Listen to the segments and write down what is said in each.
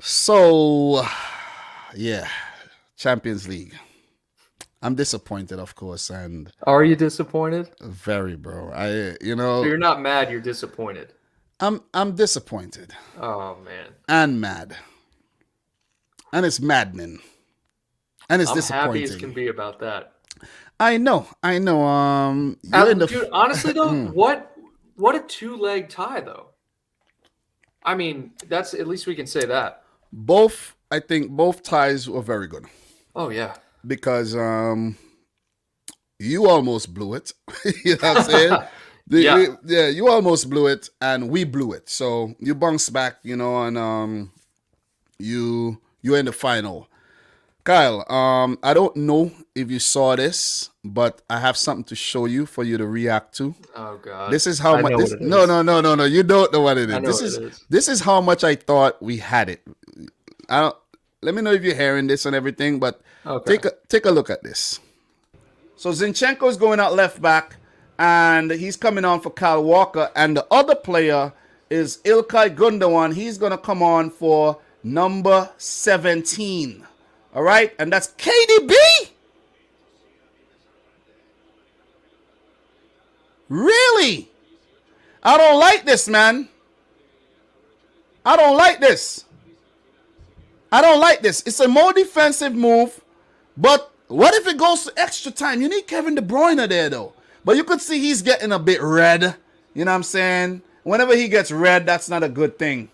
So, yeah, Champions League. I'm disappointed, of course, and Are you disappointed? very, bro. So you're not mad, you're disappointed. I'm disappointed Oh man. and mad, and it's maddening, and it's I'm happy as can disappointing. be about that. I know, I know. You're in the Dude, honestly though, what a two-leg tie though. I mean, that's at least we can say that. both. I think both ties were very good Oh yeah. because you almost blew it. You know what I'm saying? Yeah. Yeah, you almost blew it, and we blew it. So you bounced back, and you're in the final. Kyle, I don't know if you saw this, but I have something to show you for you to react to. Oh god. This is how I much know what this it no is. no no no no you don't know what it I is. know what it is. This is how much I thought we had it. I don't Let me know if you're hearing this and everything, but Okay. take a look at this. So Zinchenko's going out left back, and he's coming on for Kyle Walker, and the other player is Ilkay Gundogan. He's gonna come on for number 17. All right, and that's KDB. Really? I don't like this, man. I don't like this. I don't like this. It's a more defensive move, but what if it goes to extra time? You need Kevin De Bruyne there, though. But you could see he's getting a bit red. You know what I'm saying? Whenever he gets red, that's not a good thing.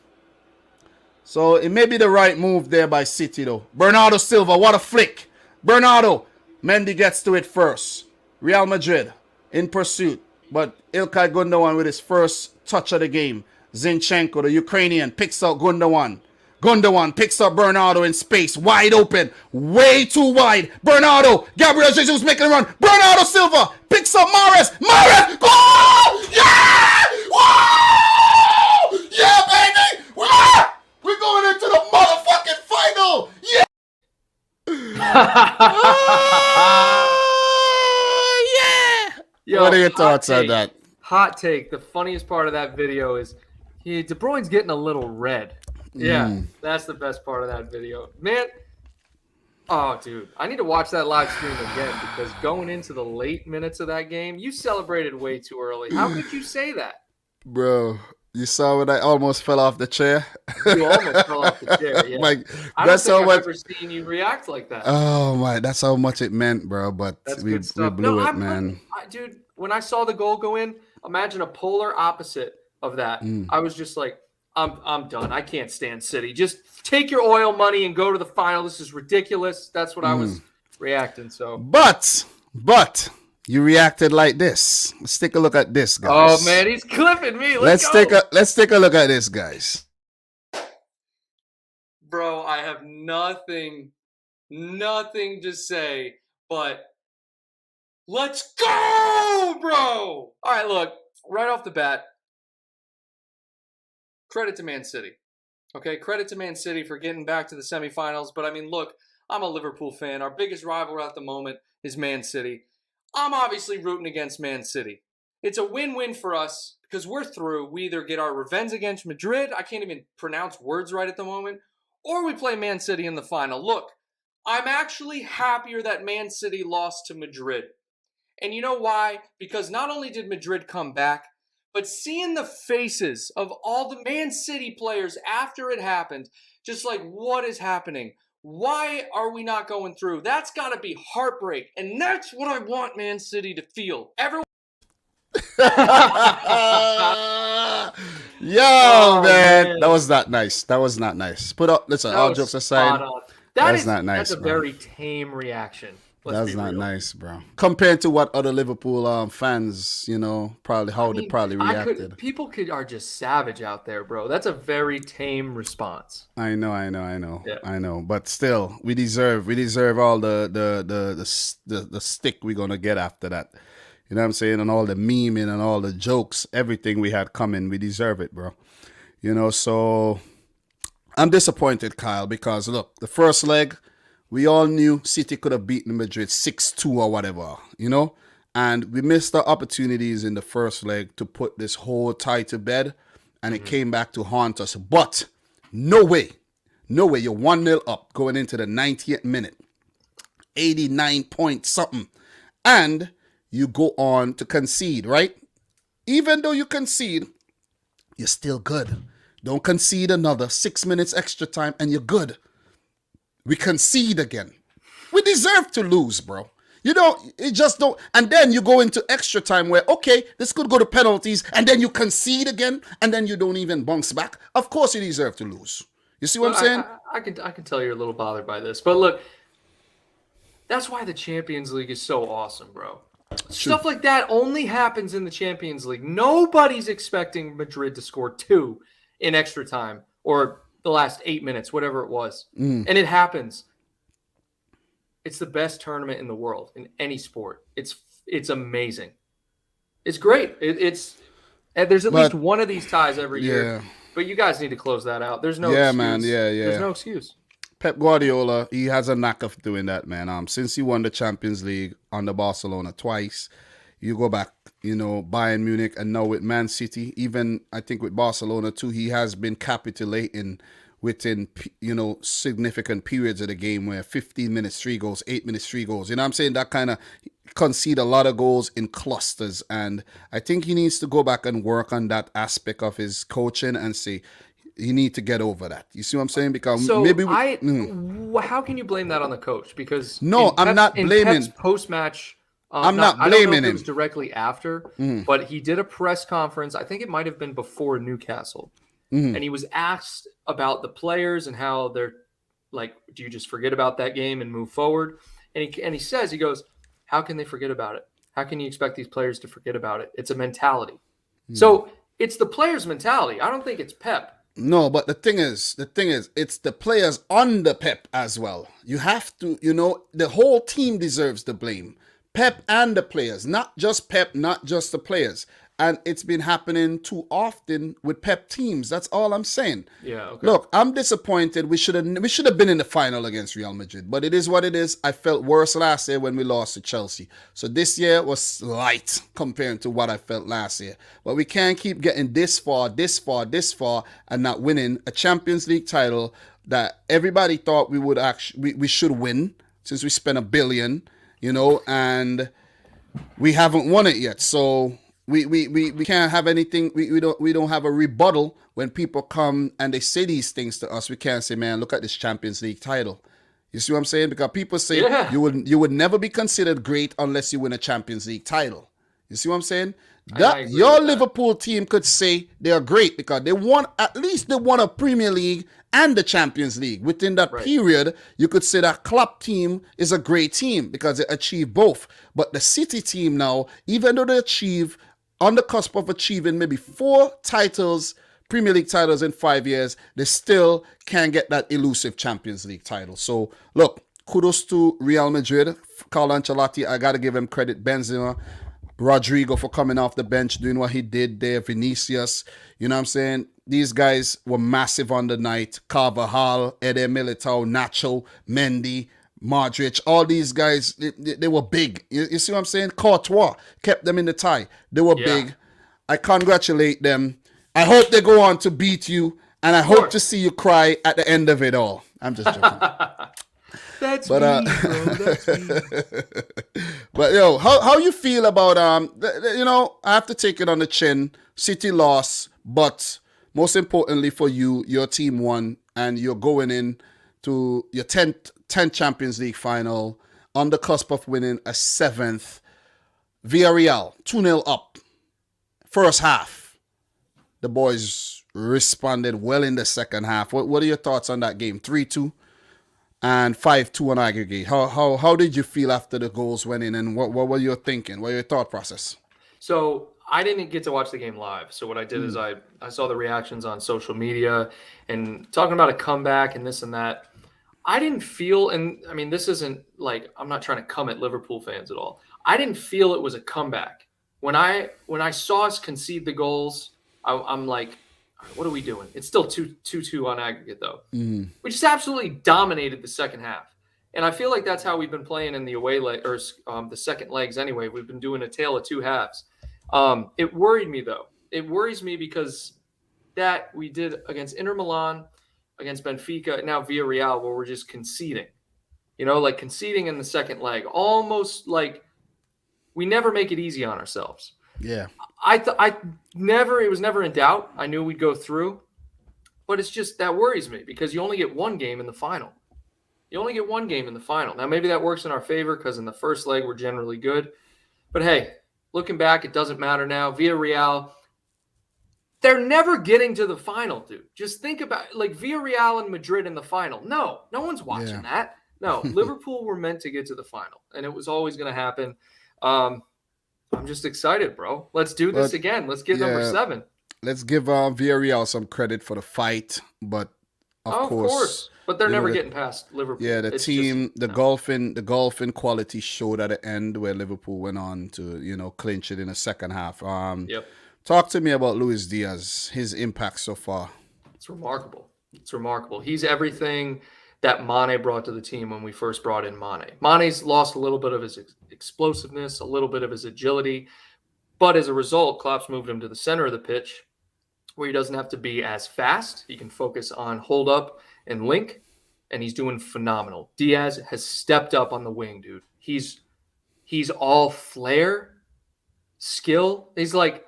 So it may be the right move there by City, though. Bernardo Silva, what a flick. Bernardo. Mendy gets to it first. Real Madrid in pursuit. But Ilkay Gundogan with his first touch of the game. Zinchenko, the Ukrainian, picks up Gundogan. Gundogan picks up Bernardo in space, wide open, way too wide. Bernardo, Gabriel Jesus making a run. Bernardo Silva picks up Mahrez. Mahrez, goal! Yeah! Whoa! Yeah, baby! We're going into the motherfucking final! Yeah! Oh, yeah! Yo, What are your hot thoughts on take. that? Hot take. The funniest part of that video is De Bruyne's getting a little red. Yeah, that's the best part of that video. Man, oh, dude, I need to watch that live stream again because going into the late minutes of that game, you celebrated way too early. How could you say that? Bro, you saw when I almost fell off the chair? You almost fell off the chair. Yeah, Like, I don't that's think how I've much. ever seen you react like that. Oh my, that's how much it meant, bro. But That's we good stuff. No, blew it, man. dude, when I saw the goal go in, imagine a polar opposite of that. I was just like, I'm done. I can't stand City. Just take your oil money and go to the final. This is ridiculous. That's what I was reacting. So, But you reacted like this. Let's take a look at this, guys. oh man, he's clipping me. let's go. take a look at this, guys. Bro, I have nothing to say, but let's go, bro. All right, look, right off the bat, credit to Man City. Okay, credit to Man City for getting back to the semifinals. But I mean, look, I'm a Liverpool fan. Our biggest rival at the moment is Man City. I'm obviously rooting against Man City. It's a win-win for us because we're through. We either get our revenge against Madrid, I can't even pronounce words right at the moment, or we play Man City in the final. Look, I'm actually happier that Man City lost to Madrid. And you know why? Because not only did Madrid come back, but seeing the faces of all the Man City players after it happened, just like, what is happening? Why are we not going through? That's got to be heartbreak. And that's what I want Man City to feel. Everyone. Yo, Oh, man. man. That was not nice. That was not nice. Listen, That all was jokes spot aside, on. that's not nice, That's a bro. very tame reaction. Let's That's be not real. nice, bro. Compared to what other Liverpool fans, probably how they probably reacted. People are just savage out there, bro. That's a very tame response. I know, Yeah. I know. But still, we deserve all the stick we're gonna get after that. You know what I'm saying? And all the memeing and all the jokes, everything we had coming, we deserve it, bro. So I'm disappointed, Kyle, because look, the first leg, we all knew City could have beaten Madrid 6-2 or whatever, and we missed the opportunities in the first leg to put this whole tie to bed, and it came back to haunt us. But no way, No way. You're 1-0 up going into the 90th minute. 89 point something. And you go on to concede, right? Even though you concede, you're still good. Don't concede another 6 minutes extra time and you're good. We concede again. We deserve to lose, bro. You just don't. And then you go into extra time where, okay, this could go to penalties, and then you concede again, and then you don't even bounce back. Of course you deserve to lose. You see what I'm saying? I can tell you're a little bothered by this. But look, that's why the Champions League is so awesome, bro. Stuff like that only happens in the Champions League. Nobody's expecting Madrid to score 2 in extra time or the last 8 minutes, whatever it was. And it happens. It's the best tournament in the world in any sport. It's amazing. It's great. There's at least one of these ties every year. But you guys need to close that out. There's no excuse. Man. Yeah. There's no excuse. Pep Guardiola, he has a knack of doing that, man. Since he won the Champions League under Barcelona twice, you go back, Bayern Munich, and now with Man City, even I think with Barcelona too, he has been capitulating within, significant periods of the game where 15 minutes, 3 goals, 8 minutes, 3 goals. You know what I'm saying? That kind of concede a lot of goals in clusters. And I think he needs to go back and work on that aspect of his coaching and say, you need to get over that. You see what I'm saying? Because how can you blame that on the coach? Because I'm not blaming. Pep's post-match, I'm not blaming I don't know if him. it was directly after, but he did a press conference. I think it might have been before Newcastle. And he was asked about the players and how they're like, do you just forget about that game and move forward? And he says, he goes, how can they forget about it? How can you expect these players to forget about it? It's a mentality. So it's the players' mentality. I don't think it's Pep. No, but the thing is, it's the players under Pep as well. You have to, the whole team deserves the blame. Pep and the players, not just Pep, not just the players. And it's been happening too often with Pep teams. That's all I'm saying. Yeah. Okay. Look, I'm disappointed. We should have been in the final against Real Madrid, but it is what it is. I felt worse last year when we lost to Chelsea. So this year was light compared to what I felt last year. But we can't keep getting this far, and not winning a Champions League title that everybody thought we should win since we spent $1 billion, and we haven't won it yet. So we can't have anything. We don't have a rebuttal when people come and they say these things to us. We can't say, man, look at this Champions League title. You see what I'm saying? Because people say you would never be considered great unless you win a Champions League title. You see what I'm saying? Your Liverpool team could say they are great because they won a Premier League and the Champions League. Within that period, you could say that Klopp team is a great team because they achieved both. But the City team now, even though they achieve on the cusp of achieving maybe 4 titles, Premier League titles in 5 years, they still can't get that elusive Champions League title. So, look, kudos to Real Madrid. Carlo Ancelotti, I got to give him credit. Benzema, Rodrigo for coming off the bench, doing what he did there. Vinicius, you know what I'm saying? These guys were massive on the night. Carvajal, Eder Militao, Nacho, Mendy, Modric, all these guys, they were big. You see what I'm saying? Courtois kept them in the tie. They were big. I congratulate them. I hope they go on to beat you, and I hope to see you cry at the end of it all. I'm just joking. That's me, bro. That's me. But yo, how you feel about I have to take it on the chin. City lost, but most importantly for you, your team won, and you're going in to your 10th Champions League final on the cusp of winning a 7th. VILLARREAL 2-0 up. First half, the boys responded well in the second half. What are your thoughts on that game? 3-2 and 5-2 on aggregate. How did you feel after the goals went in, and what were you thinking? What were your thought process? So I didn't get to watch the game live. So what I did is I saw the reactions on social media and talking about a comeback and this and that. I didn't feel, and I mean, this isn't like, I'm not trying to come at Liverpool fans at all. I didn't feel it was a comeback. When I saw us concede the goals, I'm like, what are we doing? It's still 2-2 on aggregate, though. We just absolutely dominated the second half. And I feel like that's how we've been playing in the away leg, or the second legs anyway. We've been doing a tale of 2 halves. It worried me, though. It worries me because that we did against Inter Milan, against Benfica, now Villarreal, where we're just conceding. Like conceding in the second leg. Almost like we never make it easy on ourselves. Yeah. It was never in doubt. I knew we'd go through. But it's just, that worries me because you only get one game in the final. Now, maybe that works in our favor because in the first leg, we're generally good. But hey, looking back, it doesn't matter now. Villarreal, they're never getting to the final, dude. Just think about like Villarreal and Madrid in the final. No one's watching that. No, Liverpool were meant to get to the final, and it was always going to happen. I'm just excited, bro. Let's do this again. Let's get number 7. Let's give Villarreal some credit for the fight, but of course. But they're never getting past Liverpool. Yeah, the golfing quality showed at the end where Liverpool went on to, clinch it in the second half. Yep. Talk to me about Luis Diaz, his impact so far. It's remarkable. He's everything that Mane brought to the team when we first brought in Mane. Mane's lost a little bit of his explosiveness, a little bit of his agility, but as a result, Klopp's moved him to the center of the pitch where he doesn't have to be as fast. He can focus on hold up and link, and he's doing phenomenal. Diaz has stepped up on the wing, dude. He's all flair, skill. He's like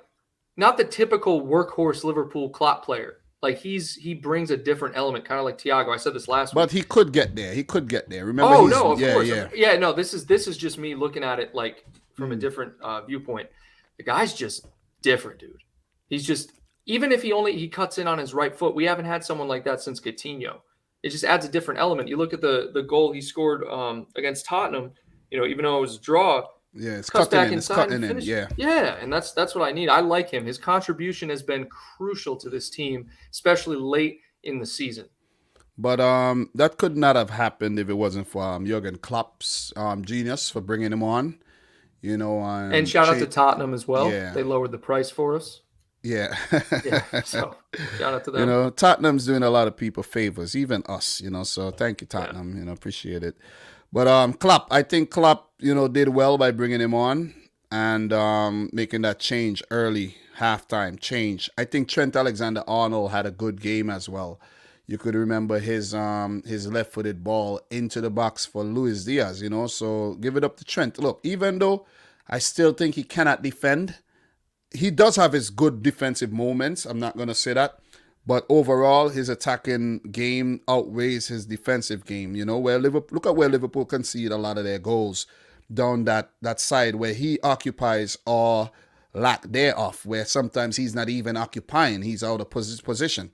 not the typical workhorse Liverpool Klopp player. Like he brings a different element, kind of like Thiago. I said this last week. But he could get there. Remember? Oh no, of course. Yeah. No, this is just me looking at it like from a different viewpoint. The guy's just different, dude. He's just, even if he cuts in on his right foot, we haven't had someone like that since Coutinho. It just adds a different element. You look at the goal he scored against Tottenham. Even though it was a draw. Yeah, it's cuts back inside. It's cutting in. Yeah, and that's what I need. I like him. His contribution has been crucial to this team, especially late in the season. But that could not have happened if it wasn't for Jurgen Klopp's genius for bringing him on. And shout out to Tottenham as well. Yeah. They lowered the price for us. Yeah. So shout out to them. Tottenham's doing a lot of people favors, even us. So thank you, Tottenham. Appreciate it. But Klopp, I think Klopp, did well by bringing him on and making that change early, halftime change. I think Trent Alexander-Arnold had a good game as well. You could remember his left-footed ball into the box for Luis Diaz, So give it up to Trent. Look, even though I still think he cannot defend, he does have his good defensive moments. I'm not going to say that. But overall, his attacking game outweighs his defensive game. Look at where Liverpool concede a lot of their goals down that side where he occupies or lack thereof, where sometimes he's not even occupying. He's out of position.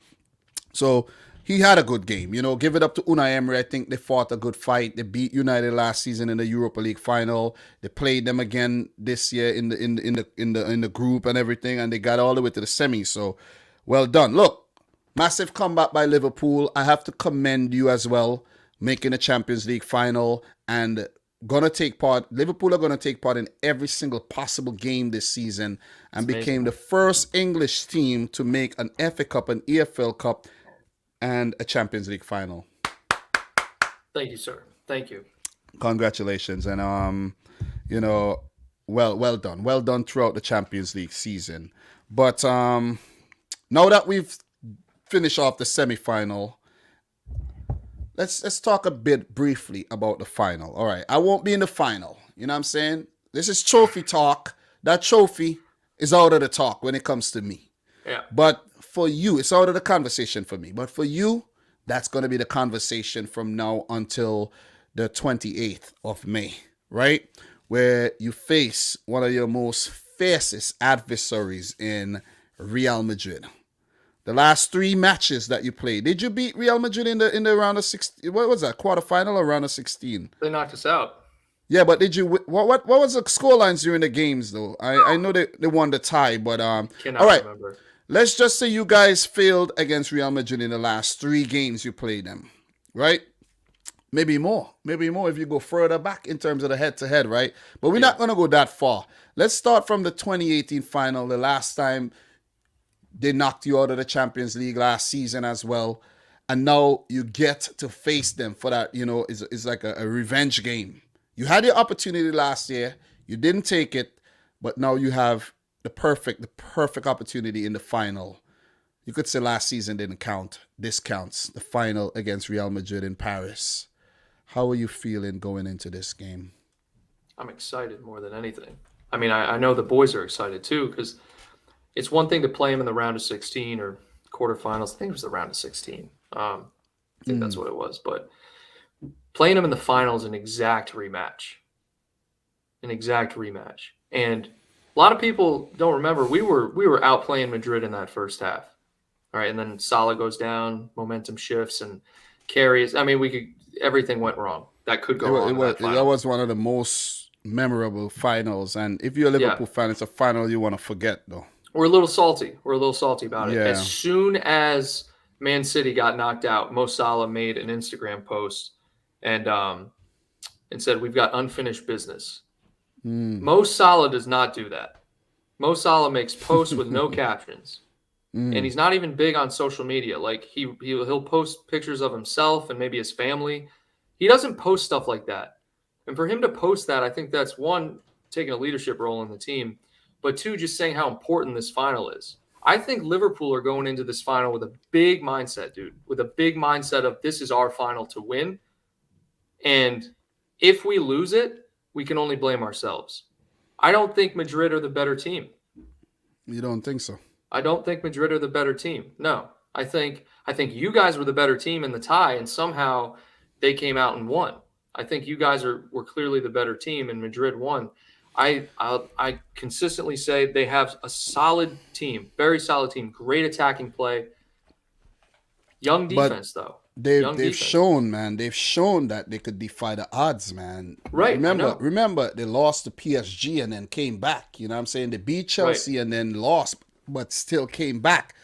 So he had a good game. Give it up to Unai Emery. I think they fought a good fight. They beat United last season in the Europa League final. They played them again this year in the group and everything, and they got all the way to the semis. So well done. Look. Massive comeback by Liverpool. I have to commend you as well, making a Champions League final and gonna take part. Liverpool are gonna take part in every single possible game this season and became the first English team to make an FA Cup, an EFL Cup, and a Champions League final. Thank you, sir. Thank you. Congratulations, and well done. Well done throughout the Champions League season. But now that we've finish off the semi-final, let's talk a bit briefly about the final. All right, I won't be in the final. You know what I'm saying? This is trophy talk. That trophy is out of the talk when it comes to me. Yeah. But for you, it's out of the conversation for me. But for you, that's going to be the conversation from now until the 28th of May, right? Where you face one of your most fiercest adversaries in Real Madrid. The last 3 matches that you played, did you beat Real Madrid in the round of 16? What was that, quarterfinal or round of 16? They knocked us out. Yeah, but did you? What was the scorelines during the games though? I know they won the tie, but Cannot all right. Remember. Let's just say you guys failed against Real Madrid in the last 3 games you played them, right? Maybe more if you go further back in terms of the head-to-head, right? But we're not gonna go that far. Let's start from the 2018 final, the last time they knocked you out of the Champions League last season as well. And now you get to face them for that, it's like a revenge game. You had your opportunity last year. You didn't take it, but now you have the perfect opportunity in the final. you could say last season didn't count. This counts. The final against Real Madrid in Paris. How are you feeling going into this game? I'm excited more than anything. I mean, I know the boys are excited too, because it's one thing to play them in the round of 16 or quarterfinals. I think it was the round of 16. I think that's what it was. But playing them in the finals, an exact rematch. An exact rematch. And a lot of people don't remember, we were outplaying Madrid in that first half. All right, and then Salah goes down, momentum shifts, and carries. I mean, everything went wrong. That could go wrong. That was one of the most memorable finals. And if you're a Liverpool fan, it's a final you want to forget, though. We're a little salty. We're a little salty about it. Yeah. As soon as Man City got knocked out, Mo Salah made an Instagram post and said, "We've got unfinished business." Mo Salah does not do that. Mo Salah makes posts with no captions. And he's not even big on social media. Like he'll post pictures of himself and maybe his family. He doesn't post stuff like that. And for him to post that, I think that's one, taking a leadership role in the team, but two, just saying how important this final is. I think Liverpool are going into this final with a big mindset, dude. With a big mindset of this is our final to win. And if we lose it, we can only blame ourselves. I don't think Madrid are the better team. You don't think so? I don't think Madrid are the better team. No. I think you guys were the better team in the tie, and somehow they came out and won. I think you guys were clearly the better team, and Madrid won. I consistently say they have a solid team, very solid team, great attacking play. Young defense, though. They've shown, man. They've shown that they could defy the odds, man. Right. Remember, they lost to PSG and then came back. You know what I'm saying? They beat Chelsea and then lost, but still came back.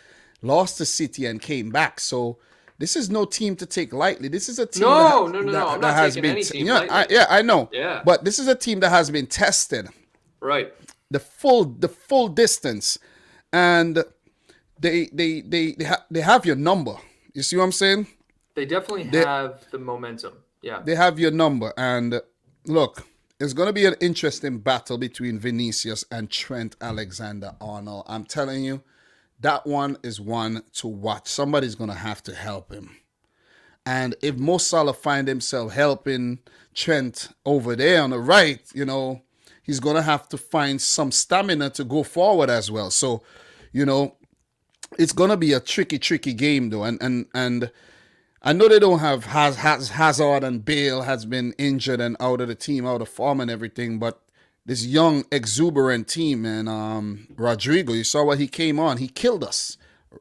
Lost to City and came back. So this is no team to take lightly. This is a team No. I'm not taking any team lightly. I know. Yeah. But this is a team that has been tested. Right. The full distance, and they have your number. You see what I'm saying? They definitely have the momentum. Yeah. They have your number. And look, it's going to be an interesting battle between Vinicius and Trent Alexander-Arnold. I'm telling you, that one is one to watch. Somebody's going to have to help him. And if Mo Salah find himself helping Trent over there on the right, you know, he's going to have to find some stamina to go forward as well. So, you know, it's going to be a tricky game, though. And I know they don't have Hazard, and Bale has been injured and out of the team, out of form and everything. But this young, exuberant team, man, Rodrigo, you saw what he came on. He killed us.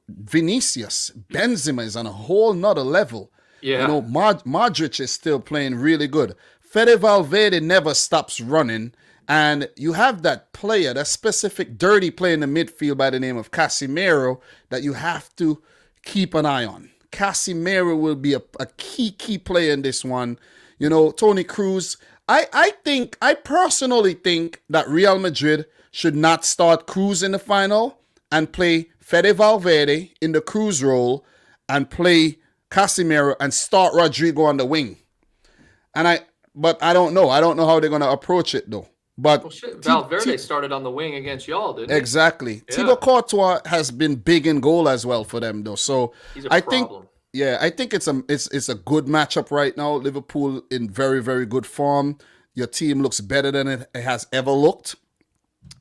Vinicius, Benzema is on a whole nother level. Yeah. You know, Modric is still playing really good. Fede Valverde never stops running. And you have that player, that specific dirty player in the midfield by the name of Casemiro that you have to keep an eye on. Casemiro will be a key player in this one. You know, Toni Kroos. I personally think that Real Madrid should not start Kroos in the final and play Fede Valverde in the Kroos role and play Casemiro and start Rodrigo on the wing. But I don't know. I don't know how they're going to approach it, though. But Valverde started on the wing against y'all, didn't he? Exactly. Yeah. Thibaut Courtois has been big in goal as well for them, though. So he's a problem. I think it's a good matchup right now. Liverpool in very, very good form. Your team looks better than it has ever looked.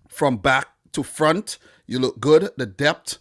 From back to front, you look good. The depth.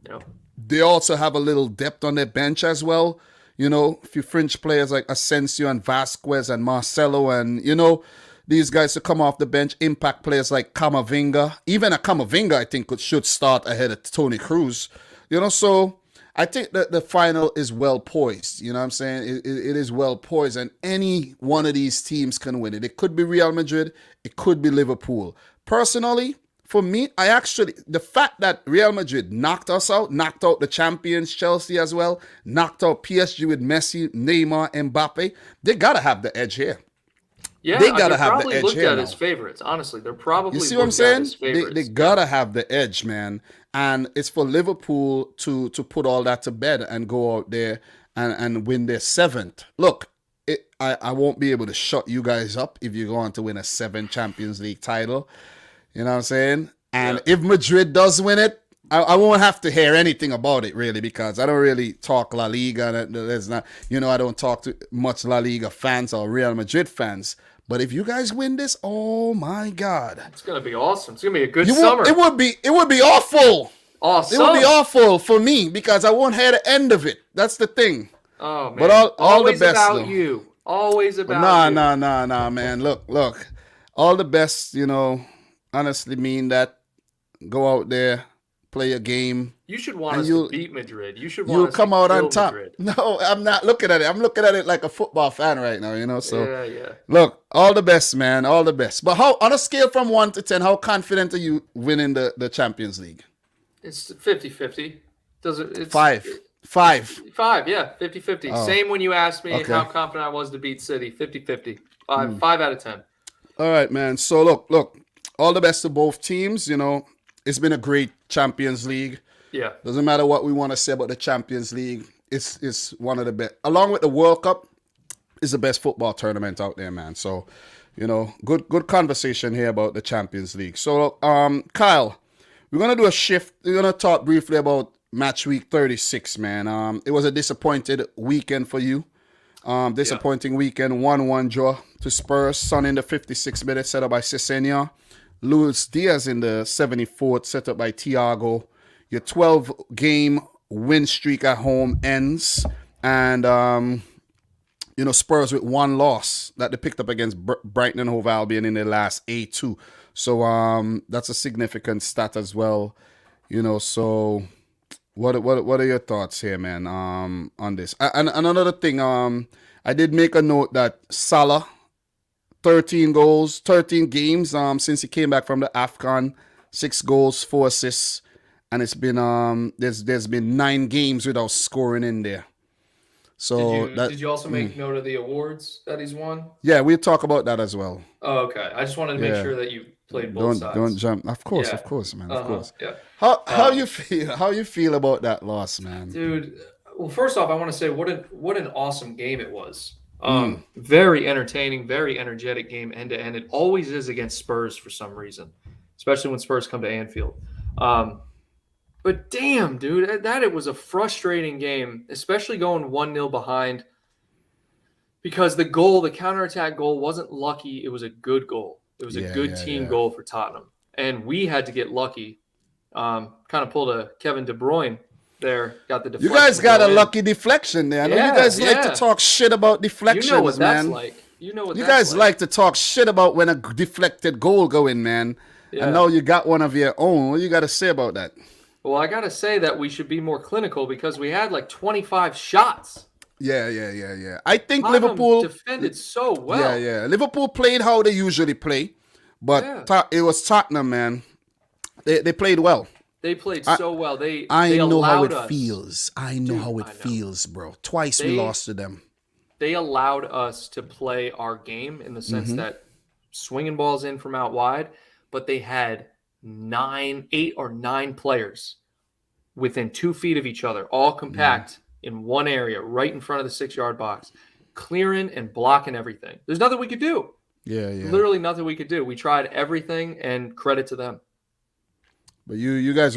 Yep. They also have a little depth on their bench as well. You know, a few French players like Asensio and Vasquez and Marcelo, and, you know, these guys to come off the bench, impact players like Camavinga. Even a Camavinga, I think, should start ahead of Toni Kroos. You know, so I think that the final is well poised. You know what I'm saying? It is well poised, and any one of these teams can win it. It could be Real Madrid. It could be Liverpool. Personally, for me, the fact that Real Madrid knocked us out, knocked out the champions, Chelsea as well, knocked out PSG with Messi, Neymar, Mbappe, they got to have the edge here. Yeah, they gotta have the edge looked here at now. as favorites. Honestly, they're probably. You see what I'm saying? They gotta have the edge, man. And it's for Liverpool to put all that to bed and go out there and win their seventh. Look, I won't be able to shut you guys up if you're going to win a 7 Champions League title. You know what I'm saying? And if Madrid does win it, I won't have to hear anything about it really, because I don't really talk La Liga. There's not, I don't talk to much La Liga fans or Real Madrid fans. But if you guys win this, oh my God, it's gonna be awesome. It's gonna be a good summer. It would be awful. Awesome. It would be awful for me because I won't hear the end of it. That's the thing. Oh man, but all the best. About though. you. Always about you. Nah, man. Look. All the best. Honestly mean that. Go out there, play a game. You should want us to beat Madrid. You should want us come to out on top. Madrid. No, I'm not looking at it. I'm looking at it like a football fan right now, So yeah. Look, all the best, man. All the best. But how, on a scale from 1 to 10, how confident are you winning the Champions League? It's 50-50. It's 5. 5, yeah. 50-50. Oh. Same when you asked me how confident I was to beat City. 50-50. 5 out of 10. All right, man. So look. All the best to both teams. It's been a great Champions League. Yeah. Doesn't matter what we want to say about the Champions League. It's one of the best. Along with the World Cup, it's the best football tournament out there, man. So, good conversation here about the Champions League. So, Kyle, we're going to do a shift. We're going to talk briefly about match week 36, man. It was a disappointed weekend for you. Disappointing weekend. 1-1 draw to Spurs. Son in the 56th minute, set up by Cesenia. Luis Diaz in the 74th, set up by Thiago. Your 12-game win streak at home ends. And, Spurs with 1 loss that they picked up against Brighton and Hove Albion in their last 8-2. So that's a significant stat as well. So what are your thoughts here, man, on this? And another thing, I did make a note that Salah, 13 games since he came back from the AFCON, 6 goals, 4 assists, and it's been there's been 9 games without scoring in there. So did you also make note of the awards that he's won? Yeah, we'll talk about that as well. Oh, okay. I just wanted to make sure that you played both sides. Don't jump. Of course, man. Of course. Yeah. How you feel? How you feel about that loss, man? Dude, well, first off, I want to say what an awesome game it was. Very entertaining, very energetic game end to end. It always is against Spurs for some reason, especially when Spurs come to Anfield. But damn, dude, it was a frustrating game, especially going 1-0 behind, because the counterattack goal wasn't lucky. It was a good goal. It was a good team goal for Tottenham. And we had to get lucky. Kind of pulled a Kevin De Bruyne there, got the deflection. You guys got a lucky deflection there. I know you guys like to talk shit about deflections, you know what man. That's like. You know what you that's guys like to talk shit about when a deflected goal go in, man. Yeah. And now you got one of your own. What you got to say about that? Well, I got to say that we should be more clinical because we had like 25 shots. Yeah. I think Tottenham Liverpool defended so well. Yeah. Liverpool played how they usually play, but it was Tottenham, man. They played well. They played so well. I know how it us. feels. I know how it feels, bro. Twice we lost to them. They allowed us to play our game in the sense that swinging balls in from out wide, but they had 8 or 9 players within 2 feet of each other, all compact in one area, right in front of the 6-yard box, clearing and blocking everything. There's nothing we could do. Yeah. Literally nothing we could do. We tried everything, and credit to them. But you guys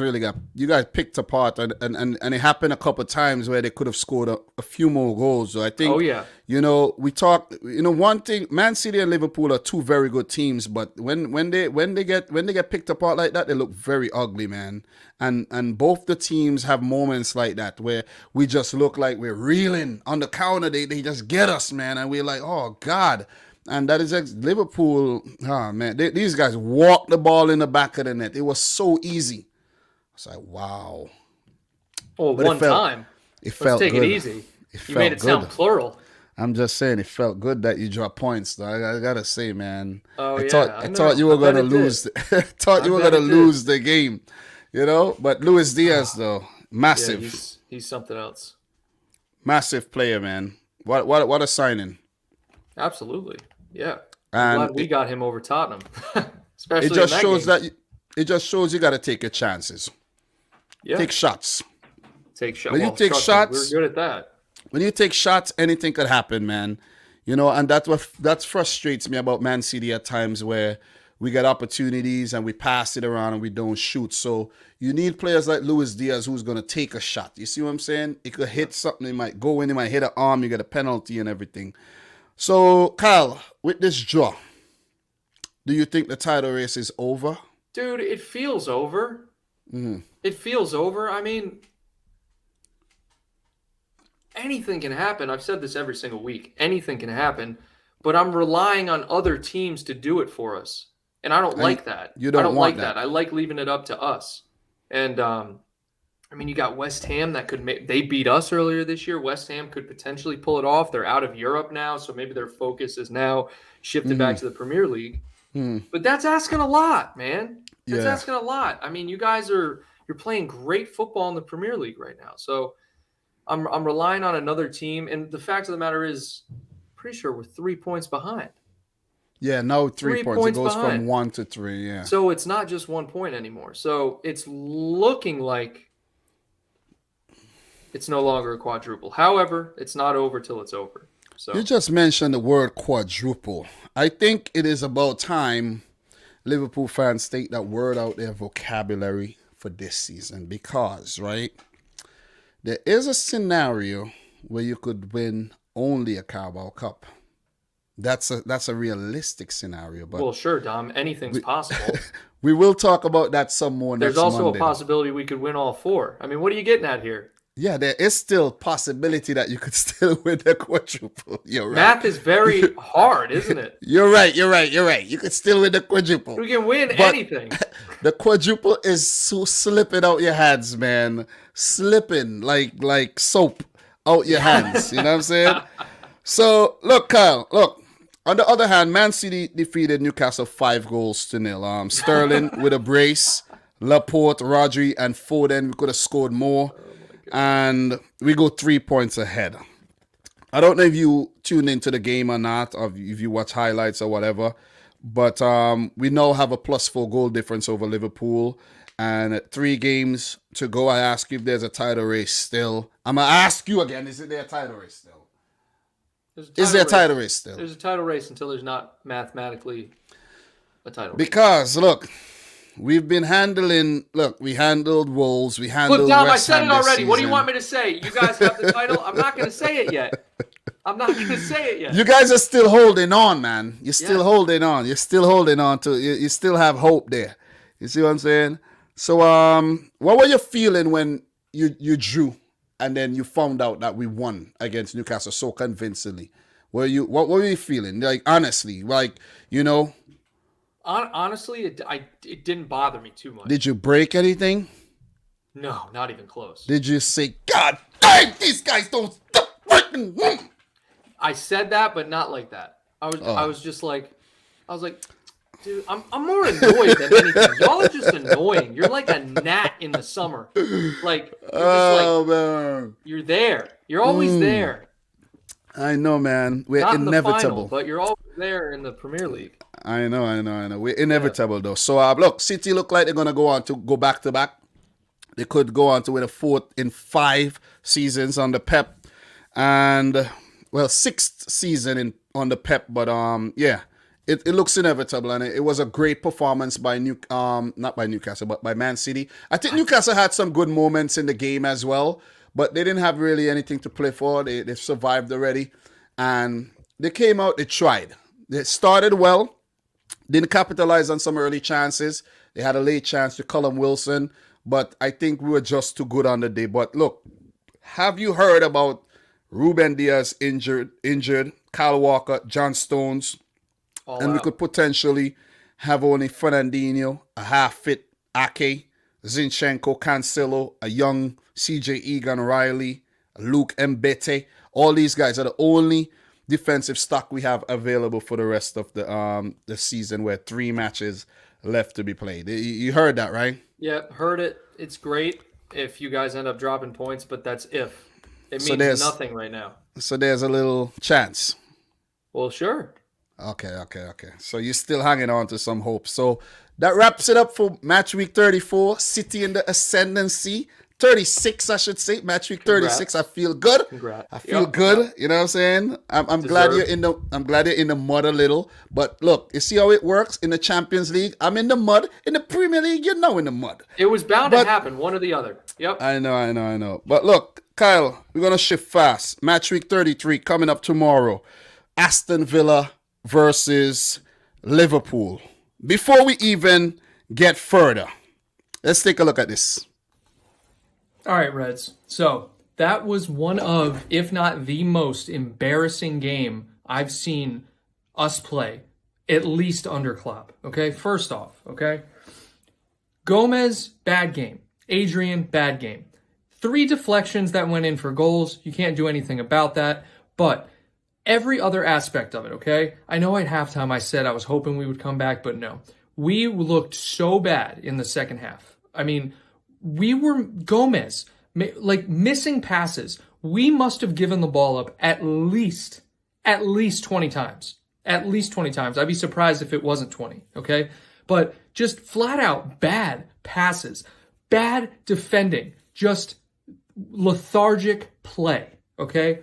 picked apart, and it happened a couple of times where they could have scored a few more goals. So I think, we talked. One thing, Man City and Liverpool are 2 very good teams, but when they get picked apart like that, they look very ugly, man. And both the teams have moments like that where we just look like we're reeling on the counter. They just get us, man, and we're like, oh God. And that is Liverpool. Oh, man. These guys walked the ball in the back of the net. It was so easy. I was like, wow. Oh, but time. It felt good. Let's take it easy. You made it sound plural. I'm just saying it felt good that you dropped points, though. I got to say, man. Oh, I thought you were going to lose. Thought you were going to lose the game. But Luis Diaz, though, massive. Yeah, he's something else. Massive player, man. What a signing. Absolutely. Yeah. I'm glad we got him over Tottenham. Especially it just shows game. it just shows you got to take your chances. Yeah. Take shots. When you take shots, we're good at that. When you take shots, anything could happen, man. And that frustrates me about Man City at times where we get opportunities and we pass it around and we don't shoot. So you need players like Luis Diaz who's going to take a shot. You see what I'm saying? It could hit something. It might go in. It might hit an arm. You get a penalty and everything. So, Kyle, with this draw, do you think the title race is over? Dude, it feels over. Mm-hmm. It feels over. I mean, anything can happen. I've said this every single week. Anything can happen. But I'm relying on other teams to do it for us. And I don't like that. You don't I don't want like that. I like leaving it up to us. And, I mean, you got West Ham that could they beat us earlier this year. West Ham could potentially pull it off. They're out of Europe now, so maybe their focus is now shifted back to the Premier League. But that's asking a lot, man. That's asking a lot. I mean, you guys you're playing great football in the Premier League right now. So I'm relying on another team. And the fact of the matter is, pretty sure we're 3 points behind. Yeah, no 3 points. It goes behind. From 1 to 3, yeah. So it's not just 1 point anymore. So it's looking like it's no longer a quadruple. However, it's not over till it's over. So you just mentioned the word quadruple. I think it is about time Liverpool fans take that word out their vocabulary for this season because, right, there is a scenario where you could win only a Carabao Cup. That's a realistic scenario. But well, sure, Dom. Anything's possible. We will talk about that some more next Monday. There's also a possibility we could win all 4. I mean, what are you getting at here? Yeah, there is still possibility that you could still win the quadruple. You're right. Math is very hard, isn't it? You're right. You could still win the quadruple. We can win anything. The quadruple is so slipping out your hands, man. Slipping like soap out your hands. You know what I'm saying? So, look, Kyle, look. On the other hand, Man City defeated Newcastle 5-0. Sterling with a brace, Laporte, Rodri, and Foden. We could have scored more. And we go 3 points ahead. I don't know if you tune into the game or not, or if you watch highlights or whatever, but we now have a +4 goal difference over Liverpool. And 3 games to go, I ask you if there's a title race still. I'm going to ask you again, is there a title race still? Is there a title race still? There's a title race until there's not mathematically a title race. Because, look, we've been handling, we handled Wolves, we handled Look, Dom, West I said Ham it already. season. What do you want me to say? You guys have the title? I'm not going to say it yet. You guys are still holding on, man. You're still holding on. You're still holding on to, you still have hope there. You see what I'm saying? So, what were you feeling when you drew and then you found out that we won against Newcastle so convincingly? What were you feeling? Like, honestly, Honestly, it didn't bother me too much. Did you break anything? No, not even close. Did you say, God dang, these guys don't stop working? I said that, but not like that. I was like, dude, I'm more annoyed than anything. Y'all are just annoying. You're like a gnat in the summer. Like, man. You're there. You're always there. I know, man. We're not inevitable. In the final, but you're always there in the Premier League. I know. We're inevitable, though. So, look, City look like they're going to go back to back. They could go on to win a 4th in 5 seasons under Pep. And, 6th season under Pep. But, it looks inevitable. And it was a great performance by not by Newcastle, but by Man City. I think Newcastle had some good moments in the game as well. But they didn't have really anything to play for. They survived already. And they came out, they tried. They started well. Didn't capitalize on some early chances. They had a late chance to Callum Wilson. But I think we were just too good on the day. But look, have you heard about Ruben Diaz injured, Kyle Walker, John Stones? We could potentially have only Fernandinho, a half-fit Ake, Zinchenko, Cancelo, a young CJ Egan Riley, Luke Mbete. All these guys are the only defensive stock we have available for the rest of the season, where 3 matches left to be played. You heard that, right? Yeah, heard it. It's great if you guys end up dropping points, but that's if. It means nothing right now. So there's a little chance. Well, sure. Okay. So you're still hanging on to some hope. So that wraps it up for match week 34. City in the ascendancy. 36, I should say. Match week 36. Congrats. I feel good. Congrats. I feel good. Yep. You know what I'm saying? I'm glad you're in the mud a little. But look, you see how it works in the Champions League? I'm in the mud. In the Premier League, you're now in the mud. It was bound to happen, one or the other. Yep. I know. But look, Kyle, we're gonna shift fast. Match week 33 coming up tomorrow. Aston Villa versus Liverpool. Before we even get further, let's take a look at this. All right, Reds. So that was one of, if not the most embarrassing game I've seen us play, at least under Klopp. Okay, first off, okay? Gomez, bad game. Adrian, bad game. 3 deflections that went in for goals. You can't do anything about that. But every other aspect of it, okay? I know at halftime I said I was hoping we would come back, but no. We looked so bad in the second half. I mean, we were Gomez, like missing passes. We must have given the ball up at least 20 times. At least 20 times. I'd be surprised if it wasn't 20, okay? But just flat out bad passes, bad defending, just lethargic play, okay?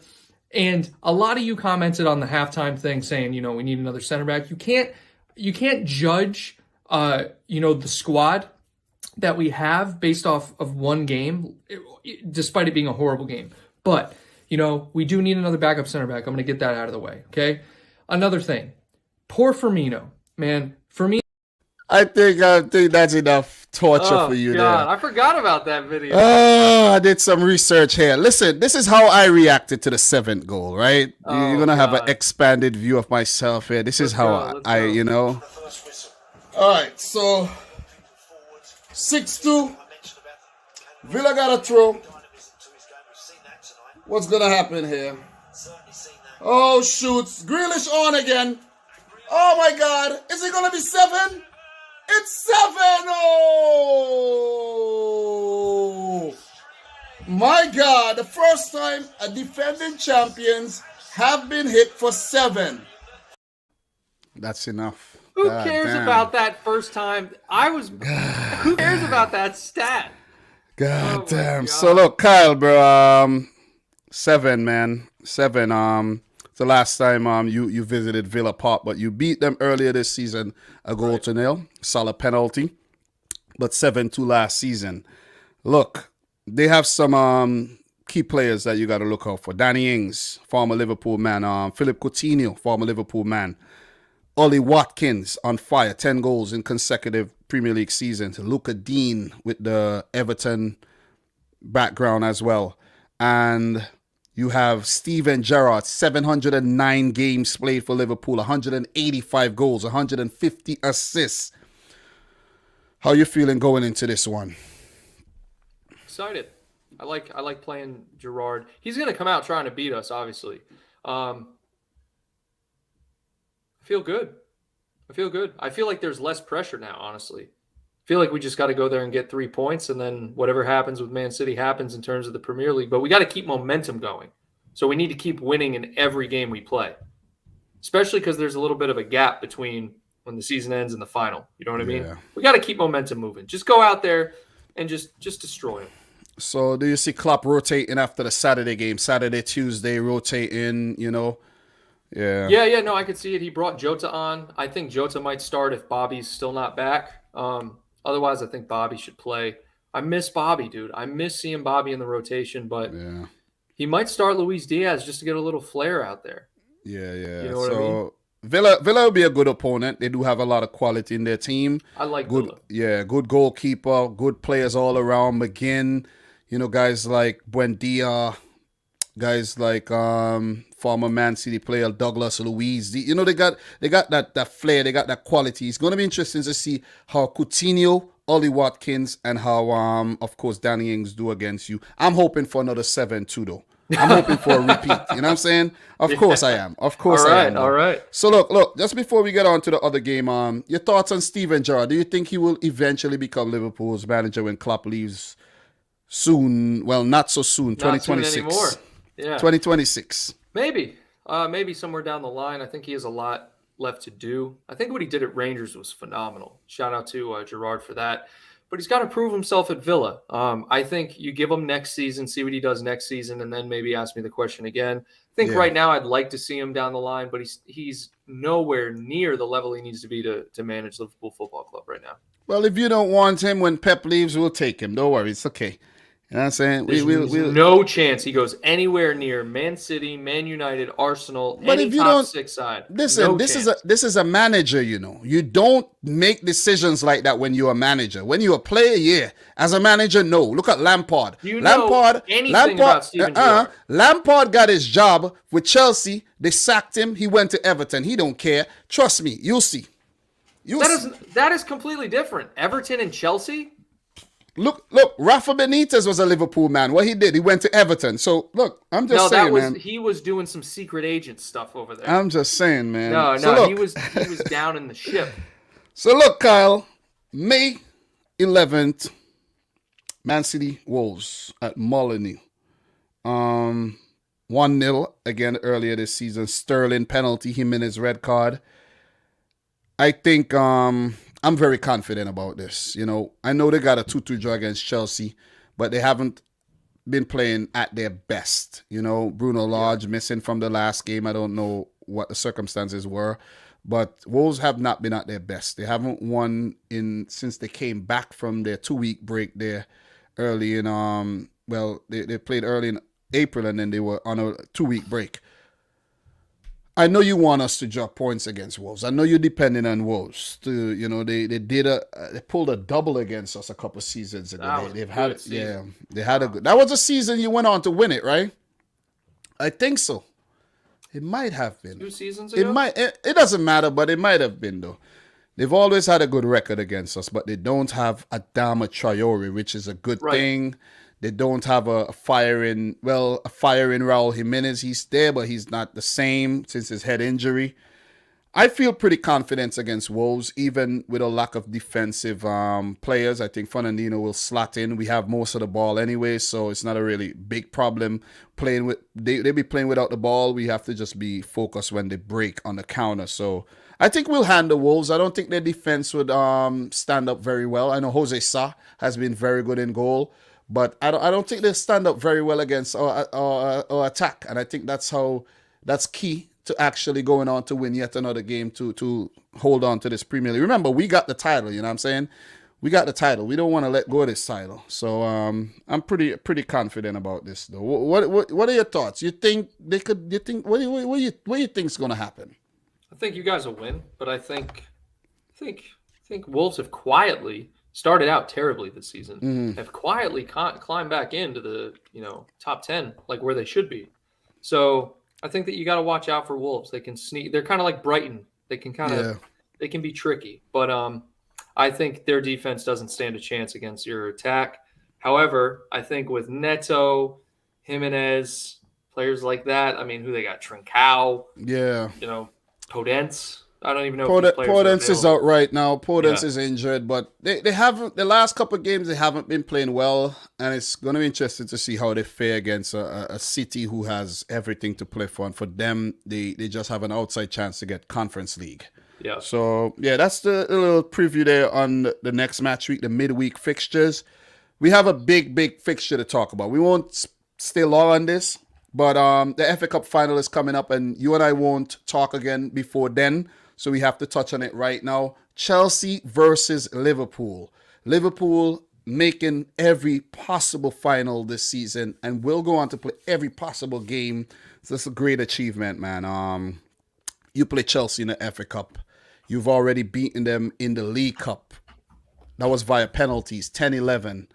And a lot of you commented on the halftime thing saying, we need another center back. You can't judge, the squad that we have based off of one game, despite it being a horrible game. But, we do need another backup center back. I'm going to get that out of the way, okay? Another thing, poor Firmino, man. Firmino. I think that's enough torture for you God, there. I forgot about that video. Oh, I did some research here. Listen, this is how I reacted to the 7th goal, right? You're going to have an expanded view of myself here. This is how I. All right, so 6-2. Villa got a throw. What's going to happen here? Oh, shoots. Grealish on again. Oh, my God. Is it going to be 7? It's 7. Oh, my God. The first time a defending champions have been hit for 7. That's enough. Who cares about that first time? Who cares about that stat? God damn. So look, Kyle, bro, 7, man. 7. It's the last time you visited Villa Park, but you beat them earlier this season, a goal to nil. Solid penalty. But 7-2 last season. Look, they have some key players that you got to look out for. Danny Ings, former Liverpool man. Philip Coutinho, former Liverpool man. Ollie Watkins on fire, 10 goals in consecutive Premier League seasons. Luca Dean with the Everton background as well. And you have Steven Gerrard, 709 games played for Liverpool, 185 goals, 150 assists. How you feeling going into this one? Excited. I like playing Gerrard. He's going to come out trying to beat us, obviously. I feel good. I feel like there's less pressure now, honestly. I feel like we just got to go there and get 3 points, and then whatever happens with Man City happens in terms of the Premier League. But we got to keep momentum going. So we need to keep winning in every game we play, especially because there's a little bit of a gap between when the season ends and the final. You know what I mean? We got to keep momentum moving. Just go out there and just destroy them. So do you see Klopp rotating after the Saturday game? Saturday, Tuesday, rotating, Yeah. Yeah. No, I could see it. He brought Jota on. I think Jota might start if Bobby's still not back. Otherwise, I think Bobby should play. I miss Bobby, dude. I miss seeing Bobby in the rotation, but he might start Luis Diaz just to get a little flair out there. Yeah. You know what I mean? Villa will be a good opponent. They do have a lot of quality in their team. I like good. Villa. Yeah, good goalkeeper, good players all around. McGinn, guys like Buendia, guys like former Man City player Douglas Luiz. They got that flair, they got that quality. It's going to be interesting to see how Coutinho, Ollie Watkins, and how of course Danny Ings do against you. I'm hoping for another 7-2 though. I'm hoping for a repeat. You know what I'm saying? Of course I am. Of course I am. All right. So look, just before we get on to the other game, your thoughts on Steven Gerrard. Do you think he will eventually become Liverpool's manager when Klopp leaves soon? Well, not so soon. 2026. Not soon anymore. Yeah. 2026. Maybe somewhere down the line. I think he has a lot left to do. I think what he did at Rangers was phenomenal. Shout out to Gerrard for that. but he's got to prove himself at Villa. I think you give him next season, see what he does next season, and then maybe ask me the question again. I think right now I'd like to see him down the line, but he's nowhere near the level he needs to be to manage Liverpool Football Club right now. Well, if you don't want him when Pep leaves, we'll take him. Don't worry. It's okay. You know what I'm saying? There's no chance he goes anywhere near Man City, Man United, Arsenal, but any if you top don't, 6 side. Listen, this is a manager, you know. You don't make decisions like that when you're a manager. When you're a player, yeah. As a manager, no. Look at Lampard. Lampard about Steven Gerrard. Lampard got his job with Chelsea. They sacked him. He went to Everton. He don't care. Trust me. You'll see. That is completely different. Everton and Chelsea. Look, Rafa Benitez was a Liverpool man. What he did, he went to Everton. So, look, I'm just saying, man. He was doing some secret agent stuff over there. I'm just saying, man. He was down in the ship. So, look, Kyle, May 11th, Man City Wolves at Molineux. 1-0 again earlier this season. Sterling penalty, Jimenez red card. I think I'm very confident about this. You know, I know they got a 2-2 draw against Chelsea, but they haven't been playing at their best. You know, Bruno Lage missing from the last game. I don't know what the circumstances were, but Wolves have not been at their best. They haven't won since they came back from their 2-week break there early in they played early in April and then they were on a 2-week break. I know you want us to drop points against Wolves. I know you're depending on Wolves. They pulled a double against us a couple of seasons ago. That was a season you went on to win it, right? I think so. It might have been 2 seasons ago. It doesn't matter, but it might have been though. They've always had a good record against us, but they don't have Adama Traore, which is a good thing. They don't have a firing Raul Jimenez. He's there, but he's not the same since his head injury. I feel pretty confident against Wolves, even with a lack of defensive players. I think Fernandinho will slot in. We have most of the ball anyway, so it's not a really big problem playing with. They be playing without the ball. We have to just be focused when they break on the counter. So I think we'll handle Wolves. I don't think their defense would stand up very well. I know Jose Sa has been very good in goal. But I don't think they stand up very well against our attack. And I think that's key to actually going on to win yet another game to hold on to this Premier League. Remember, we got the title, you know what I'm saying? We got the title. We don't want to let go of this title. So I'm pretty confident about this though. What are your thoughts? You think they could what do you think's gonna happen? I think you guys will win, but I think Wolves have quietly started out terribly this season, have quietly climbed back into the top 10, like where they should be. So I think that you got to watch out for Wolves. They can sneak. They're kind of like Brighton. They can they can be tricky. But I think their defense doesn't stand a chance against your attack. However, I think with Neto, Jimenez, players like that, I mean, who they got? Trincao. Yeah. Podence. I don't even know if Podence is out right now. Podence is injured, but they haven't. The last couple of games they haven't been playing well, and it's going to be interesting to see how they fare against a City who has everything to play for. And for them, they just have an outside chance to get Conference League. Yeah. So that's the little preview there on the next match week, the midweek fixtures. We have a big fixture to talk about. We won't stay long on this, but the FA Cup final is coming up, and you and I won't talk again before then. So we have to touch on it right now. Chelsea versus Liverpool. Liverpool making every possible final this season and will go on to play every possible game. So that's a great achievement, man. You play Chelsea in the FA Cup. You've already beaten them in the League Cup. That was via penalties, 10-11,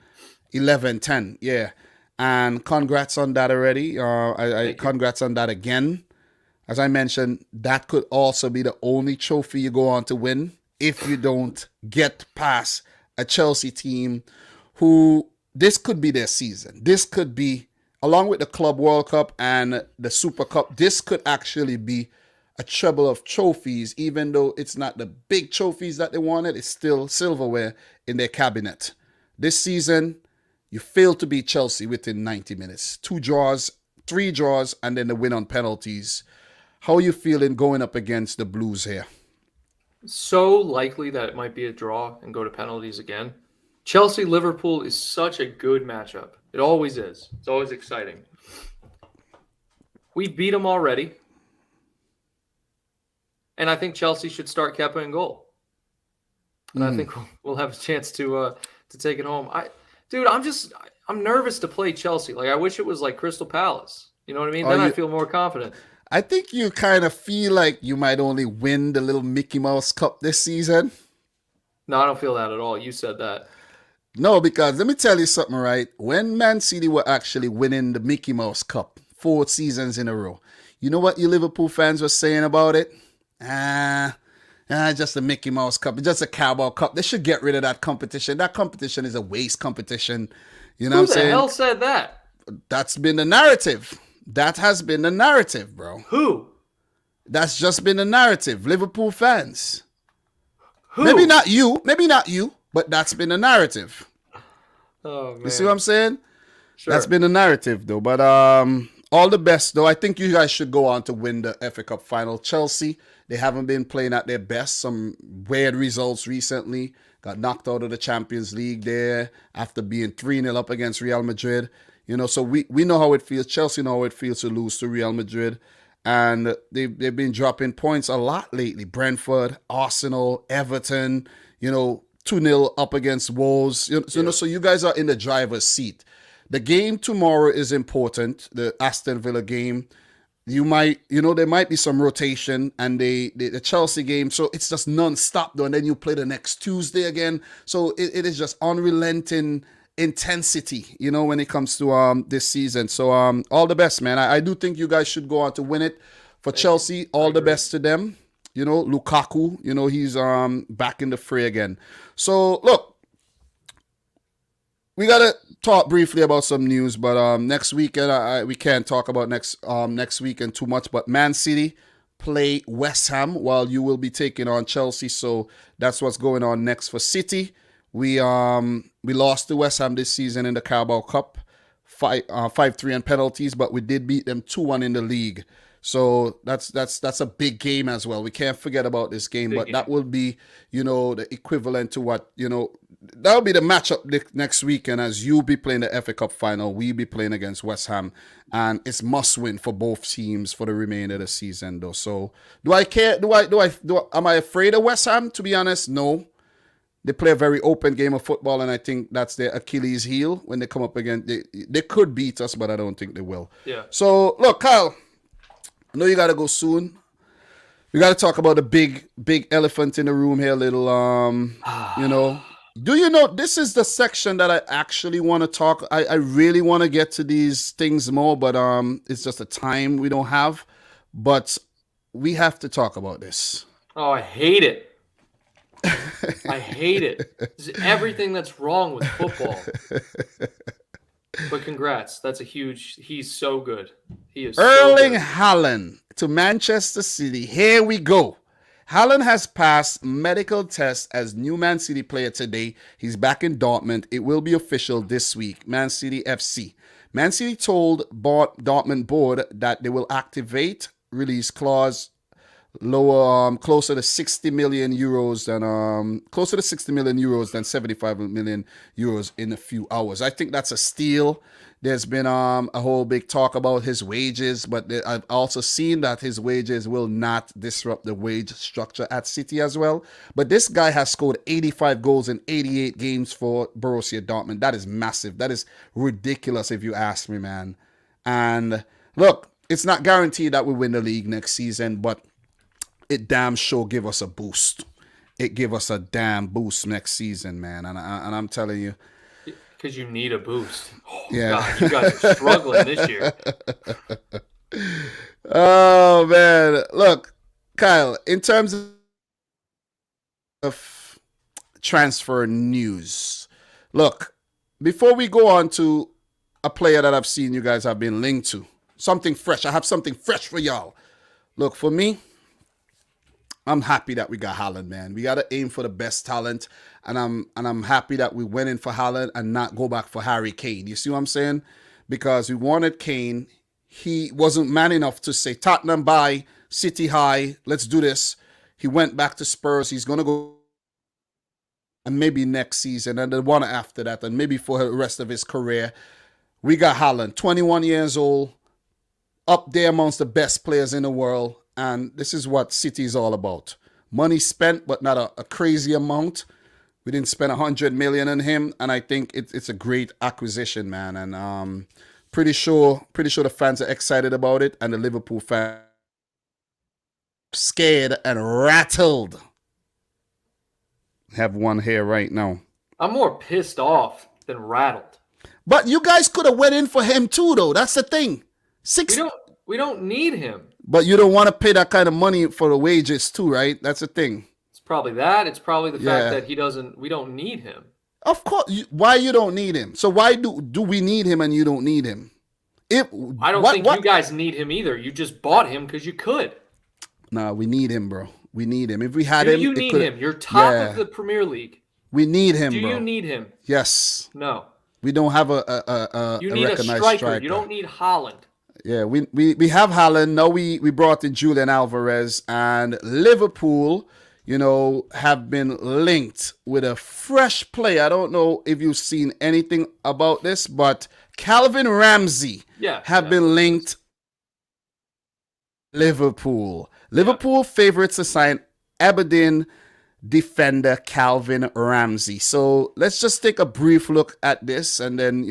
11-10, yeah. And congrats on that already. Congrats on that again. As I mentioned, that could also be the only trophy you go on to win if you don't get past a Chelsea team who, this could be their season. This could be, along with the Club World Cup and the Super Cup, this could actually be a treble of trophies, even though it's not the big trophies that they wanted. It's still silverware in their cabinet. This season, you failed to beat Chelsea within 90 minutes. 2 draws, 3 draws, and then the win on penalties. How are you feeling going up against the Blues here? So likely that it might be a draw and go to penalties again. Chelsea-Liverpool is such a good matchup. It always is. It's always exciting. We beat them already. And I think Chelsea should start Kepa in goal. And I think we'll have a chance to take it home. I'm nervous to play Chelsea. Like, I wish it was like Crystal Palace. You know what I mean? Then I feel more confident. I think you kind of feel like you might only win the little Mickey Mouse Cup this season. No, I don't feel that at all. You said that. No, because let me tell you something, right? When Man City were actually winning the Mickey Mouse Cup 4 seasons in a row, you know what you Liverpool fans were saying about it? Just a Mickey Mouse Cup, just a Carabao Cup. They should get rid of that competition. That competition is a waste competition. You know what I'm saying? Who the hell said that? That's been the narrative. That has been the narrative, bro. Who? That's just been the narrative. Liverpool fans. Who? Maybe not you, but that's been the narrative. Oh, man. You see what I'm saying? Sure. That's been the narrative, though. But all the best, though. I think you guys should go on to win the FA Cup final. Chelsea, they haven't been playing at their best. Some weird results recently. Got knocked out of the Champions League there after being 3-0 up against Real Madrid. You know, so we know how it feels. Chelsea know how it feels to lose to Real Madrid. And they've been dropping points a lot lately. Brentford, Arsenal, Everton, 2-0 up against Wolves. So you guys are in the driver's seat. The game tomorrow is important, the Aston Villa game. There might be some rotation, and the Chelsea game, so it's just non-stop though, and then you play the next Tuesday again. So it is just unrelenting intensity, when it comes to this season. So all the best, man. I do think you guys should go on to win it. For Chelsea, all the best to them. Lukaku, he's back in the fray again. So look, we gotta talk briefly about some news, but next weekend we can't talk about next weekend too much. But Man City play West Ham while you will be taking on Chelsea. So that's what's going on next for City. We lost to West Ham this season in the Carabao Cup, 5-3 on penalties, but we did beat them 2-1 in the league. So that's a big game as well. We can't forget about this game, but that will be, the equivalent to what, that'll be the matchup next weekend as you be playing the FA Cup final. We be playing against West Ham, and it's must win for both teams for the remainder of the season though. So do I care? Am I afraid of West Ham? To be honest, no. They play a very open game of football, and I think that's their Achilles heel when they come up again. They could beat us, but I don't think they will. Yeah. So look, Kyle, I know you got to go soon. We got to talk about the big elephant in the room here, little, Do you know, this is the section that I actually want to talk. I really want to get to these things more, but it's just a time we don't have. But we have to talk about this. Oh, I hate it. I hate it. This is everything that's wrong with football. But congrats. That's he's so good. He is Erling so good. HAALAND to Manchester City. Here we go. HAALAND has passed medical tests as new Man City player today. He's back in Dortmund. It will be official this week. Man City FC. Man City told Dortmund board that they will activate release clause closer to 60 million euros than 75 million euros in a few hours. I think that's a steal. There's been a whole big talk about his wages, but I've also seen that his wages will not disrupt the wage structure at City as well. But this guy has scored 85 goals in 88 games for Borussia Dortmund. That is massive. That is ridiculous if you ask me, man. And look, it's not guaranteed that we win the league next season, but it damn sure give us a boost. It give us a damn boost next season, man. And I'm telling you. Because you need a boost. Oh, yeah. God, you guys are struggling this year. Oh, man. Look, Kyle, in terms of transfer news, look, before we go on to a player that I've seen you guys have been linked to, something fresh. I have something fresh for y'all. Look, for me, I'm happy that we got HAALAND, man. We got to aim for the best talent, and I'm happy that we went in for HAALAND and not go back for Harry Kane. You see what I'm saying? Because we wanted Kane. He wasn't man enough to say, Tottenham bye, City high, let's do this. He went back to Spurs. He's going to go and maybe next season, and the one after that, and maybe for the rest of his career. We got Haaland, 21 years old, up there amongst the best players in the world, and this is what City is all about. Money spent, but not a crazy amount. We didn't spend 100 million on him, and I think it's a great acquisition, man. And pretty sure the fans are excited about it, and the Liverpool fans scared and rattled. Have one here right now. I'm more pissed off than rattled. But you guys could have went in for him too, though. That's the thing. We don't need him. But you don't want to pay that kind of money for the wages too, right? That's the thing. It's probably that. It's probably the fact that we don't need him. Of course. Why you don't need him? So why do we need him and you don't need him? I don't think you guys need him either. You just bought him because you could. No, we need him, bro. We need him. If we had him, you need him. You're top of the Premier League. We need him, bro. Do you need him? Yes. No. We don't have a recognized striker. You don't need Haaland. Yeah, we have Haaland. Now we brought in Julian Alvarez, and Liverpool, have been linked with a fresh player. I don't know if you've seen anything about this, but Calvin RAMSAY been linked. Liverpool favorites to sign Aberdeen defender Calvin RAMSAY. So let's just take a brief look at this, and then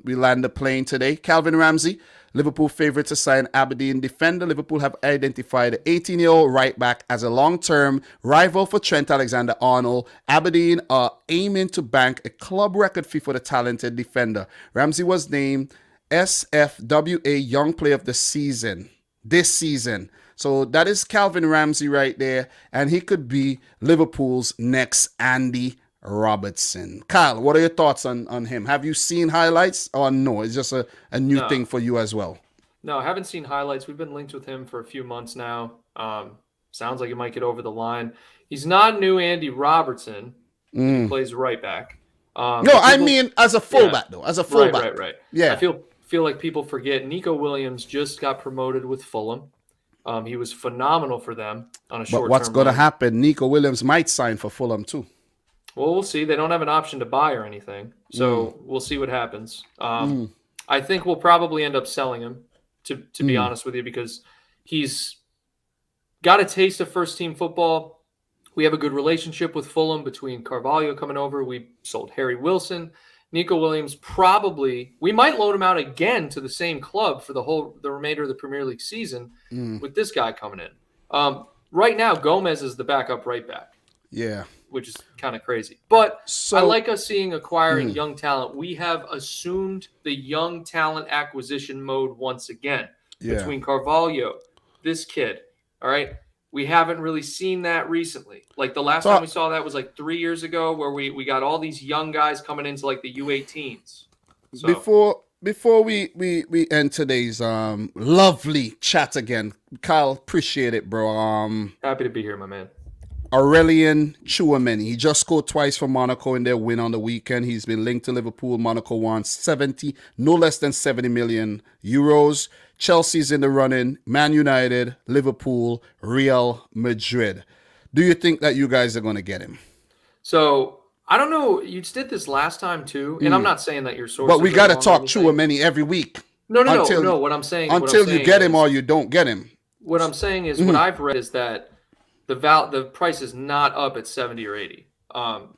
we land the plane today. Calvin RAMSAY, Liverpool favorite to sign Aberdeen defender. Liverpool have identified the 18-year-old right back as a long-term rival for Trent Alexander-Arnold. Aberdeen are aiming to bank a club record fee for the talented defender. RAMSAY was named SFWA Young Player of the Season this season. So that is Calvin RAMSAY right there, and he could be Liverpool's next Andy Robertson. Kyle, what are your thoughts on him? Have you seen highlights or no? It's just a new thing for you as well. No, I haven't seen highlights. We've been linked with him for a few months now. Sounds like he might get over the line. He's not new Andy Robertson. He plays right back. I mean as a fullback though. As a fullback. Right. Yeah. I feel like people forget Nico Williams just got promoted with Fulham. He was phenomenal for them on a short-term. But what's going to happen? Nico Williams might sign for Fulham too. Well, we'll see. They don't have an option to buy or anything, so we'll see what happens. I think we'll probably end up selling him, to be honest with you, because he's got a taste of first-team football. We have a good relationship with Fulham between Carvalho coming over. We sold Harry Wilson. Nico Williams we might loan him out again to the same club for the remainder of the Premier League season with this guy coming in. Right now, Gomez is the backup right back. Yeah. Which is kind of crazy. But I like us acquiring young talent. We have assumed the young talent acquisition mode once again between Carvalho, this kid. All right. We haven't really seen that recently. Like the last time we saw that was like 3 years ago, where we got all these young guys coming into like the U18s. So. Before we end today's lovely chat again, Kyle, appreciate it, bro. Happy to be here, my man. TCHOUAMENI. He just scored twice for Monaco in their win on the weekend. He's been linked to Liverpool. Monaco wants no less than 70 million euros. Chelsea's in the running. Man United, Liverpool, Real Madrid. Do you think that you guys are going to get him? So I don't know. You did this last time too, and I'm not saying that your sources. But we got to talk Chouameni every week. No. What I'm saying until you get him or you don't get him. What I'm saying is what I've read is that the price is not up at 70 or 80.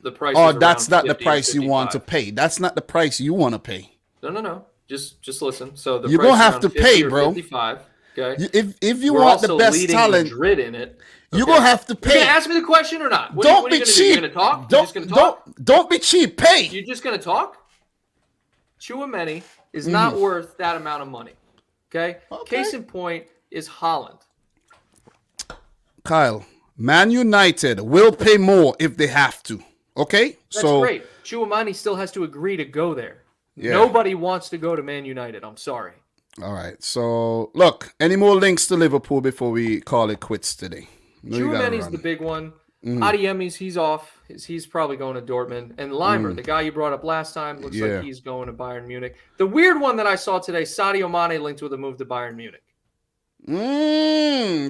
The price. Oh, that's not the price you want to pay. That's not the price you want to pay. No. Just listen. So the you're gonna have to pay, bro. 55. Okay. If you want the best talent, Madrid in it. Okay. You're gonna have to pay. You ask me the question or not? Don't be cheap. You're gonna talk. You're just gonna talk. Don't be cheap. Pay. You're just gonna talk. Chouameni is not worth that amount of money. Okay. Case in point is Haaland. Kyle, Man United will pay more if they have to. Okay? That's great. Chouameni still has to agree to go there. Yeah. Nobody wants to go to Man United. I'm sorry. All right. So, look, any more links to Liverpool before we call it quits today? Chouameni's the big one. Adeyemi's, he's off. He's probably going to Dortmund. And Limer, the guy you brought up last time, looks like he's going to Bayern Munich. The weird one that I saw today, Sadio Mane linked with a move to Bayern Munich.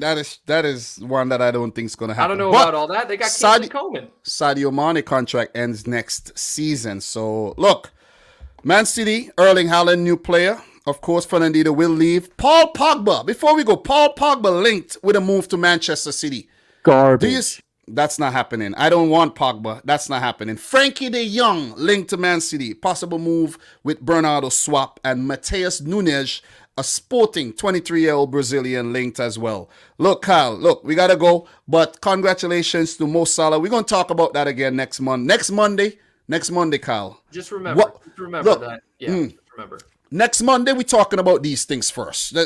that is one that I don't think is going to happen. I don't know But about all that. They got Sadio- Kingsley Coman. Sadio Mane contract ends next season. So, look, Man City, Erling Haaland, new player. Of course, Fernandinho will leave. Paul Pogba. Before we go, Paul Pogba linked with a move to Manchester City. Garbage. That's not happening. I don't want Pogba. That's not happening. Frankie de Jong linked to Man City. Possible move with Bernardo swap. And Mateus Nunes, a sporting 23-year-old Brazilian, linked as well. Look, Kyle, look, we got to go. But congratulations to Mo Salah. We're going to talk about that again next month. Next Monday, Kyle. Just remember that. Yeah, just remember. Next Monday, we're talking about these things first.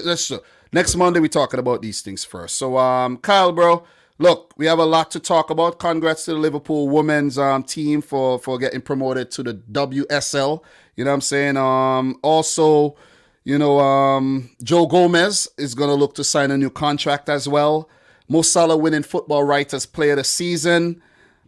Next Monday, we're talking about these things first. So, Kyle, bro, look, we have a lot to talk about. Congrats to the Liverpool women's team for getting promoted to the WSL. You know what I'm saying? Also, Joe Gomez is going to look to sign a new contract as well. Mo Salah winning Football Writers Player of the Season.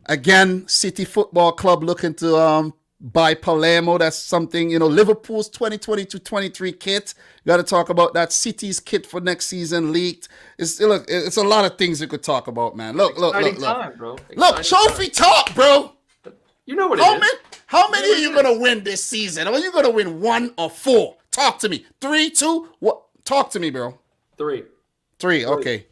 Again, City Football Club looking to buy Palermo. That's something, Liverpool's 2022-23 kit. Got to talk about that. City's kit for next season leaked. It's a lot of things we could talk about, man. Look. Time, bro. Look, trophy talk, bro. You know what it is. How many are you going to win this season? Are you going to win 1 or 4? Talk to me. 3, 2? What? Talk to me, bro. 3. 3, okay.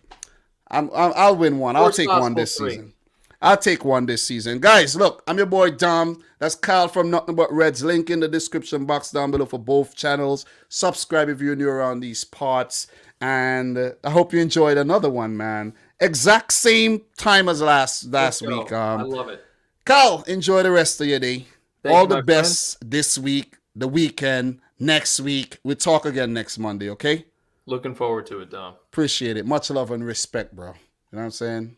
I'll win 1. I'll take 1 this season. I'll take 1 this season. Guys, look, I'm your boy Dom. That's Kyle from Nothing But Reds. Link in the description box down below for both channels. Subscribe if you're new around these parts. And I hope you enjoyed another one, man. Exact same time as last week. I love it. Kyle, enjoy the rest of your day. Thank All you, the my best this week, the weekend, next week. We'll talk again next Monday, okay? Looking forward to it, Dom. Appreciate it. Much love and respect, bro. You know what I'm saying?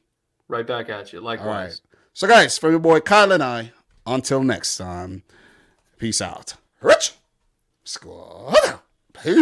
Right back at you. Likewise. All right. So, guys, from your boy Kyle and I, until next time, peace out. Rich Squad. Peace.